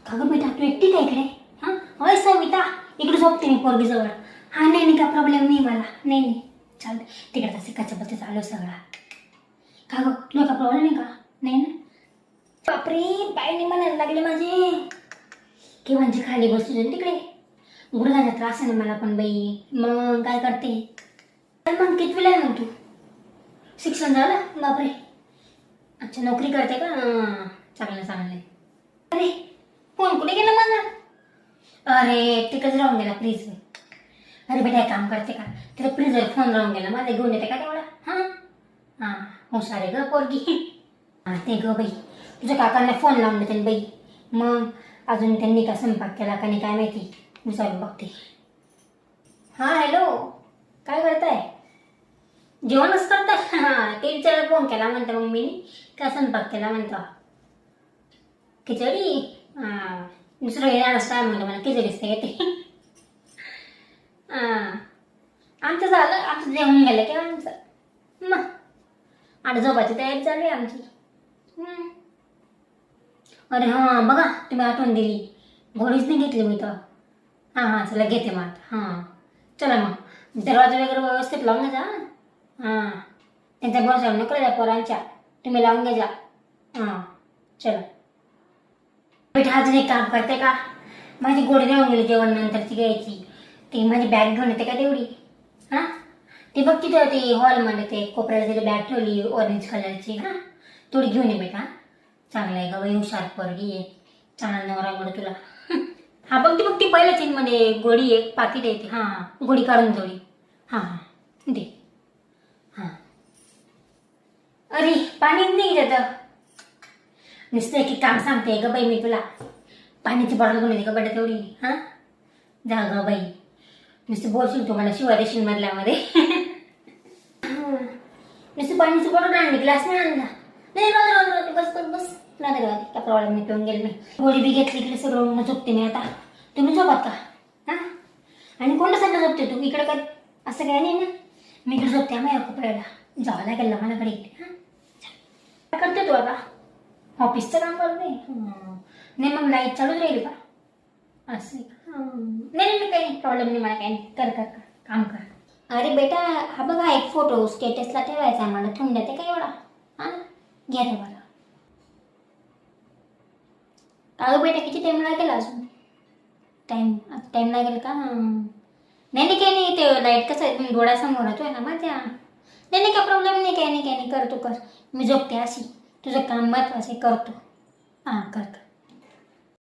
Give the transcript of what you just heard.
का गं बेटा, तू एकटी काय इकडे? हां, होय सविता, इकडे झोपते मी पोरगीजवळ. हां, नाही नाही, काय प्रॉब्लेम नाही मला. नाही नाही, चालतं. तिकडे तसे कच्च्यापत्ते चालू आहे सगळा. का गं, तुला का प्रॉब्लेम आहे का? नाही ना? बापरे, पाय नाही म्हणायला लागले माझे. केव्हांची खाली बसली होती तिकडे. गुडघ्याचा त्रास आहे ना मला पण बाई. मग काय करते? मग कितवीला आहे मग तू? शिक्षण झालं? बापरे. अच्छा, नोकरी करते का? हां, चांगलं चांगलं. अरे, फोन कुठे गेला माझा? अरे, तिकडेच राहून गेला फ्रीज. अरे बेटा, एक काम करते का? तिला फ्रीजवर फोन राहून गेला माझा, घेऊन येते का तेवढा? हां हां, हुशार आहे ग पोरगी. हां, ते ग बाई, तुझ्या काकांना फोन लावून देते बाई. मग अजून त्यांनी का स्वयंपाक केला का नाही काय माहिती, विचारून बघते. हां हॅलो, काय करताय? जेवणच करताय? हां, ते विचारायला फोन केला म्हणते मग मी. काय स्वयंपाक केला म्हणतो? खिचडी? हां, दुसरं येणारच काय म्हणतो, मला खिचडीच नाही येते. हां, आमचं झालं, आमचं जेवण गेलं की आमचं. मग आता झोपायची तयारी चालू आहे आमची. अरे हां, बघा तुम्ही आठवण दिली, घोडीच नाही घेतली मी तर. हां हां, चला घेते मग आता. हां, चला मग दरवाजा वगैरे व्यवस्थित लावून जा. हां, त्यांच्या भरोशावर नको द्या पोरांच्या, तुम्ही लावून घ्या जा. हां, चला बेटा. अजून एक काम करते का? माझी गोडी राहून गेली जेवण नंतरची घ्यायची. ती माझी बॅग घेऊन येते का तेवढी? हां, ती बघ तिथं ती हॉलमध्ये ते कोपऱ्याला तिथे बॅग ठेवली ऑरेंज कलरची. हां, थोडी घेऊन ये बेटा. चांगलं आहे का बाई, हुशार पोरगी आहे. चांगला नवरा मिळो तुला. हा बघ ती, बघ ती पहिल्या चेनमध्ये गोडी एक पाकिट येते. हां, गोडी काढून थोडी. हां हां, दे. हां, अरे पाणीच नाही त्याचं. नुसतं एक काम सांगते ग बाई मी तुला. पाण्याची बॉटल घेऊन येते का बेटा तेवढी? हां, जा ग बाई. नुसतं बोलशील तुम्हाला शिवाय देशील मधल्यामध्ये. नुसतं पाण्याची बॉटल आणली, ग्लास नाही आणला. नाही, राहू बस बस बस. नाही राहू काय प्रॉब्लेम नाही, पिऊन गेली मी. गोळी बी घेतली इकडे सगळं. मग झोपते मी आता. तुम्ही झोपात का? हां, आणि कोणत्या साईडला झोपते तू? इकडे काय असं काय नाही ना? मी इकडे झोपते माझ्या कोपऱ्याला. जावं लागेल ना मला कडे इकडे. हां, काय करते तू आता? ऑफिसचं काम करते? नाही मग लाईट चालूच राहील का? असं नाही नाही, काही प्रॉब्लेम नाही मला, काही नाही. कर कर कर, काम कर. अरे बेटा, हा बघा एक फोटो स्टेटसला ठेवायचा आहे मला, ठेवून देते का एवढा? हां, घ्या ते बघा. अगं बेटा, किती टाईम लागेल अजून? टाईम लागेल का? नाही नाही, काही नाही. ते लाईट कसं आहे, डोळ्यासमोर येतोय ना माझ्या. नाही नाही, काय प्रॉब्लेम नाही, काही नाही काही नाही. कर तू कर, मी झोपते अशी. तुझं काम महत्वाचं आहे, करतो. हां, कर कर.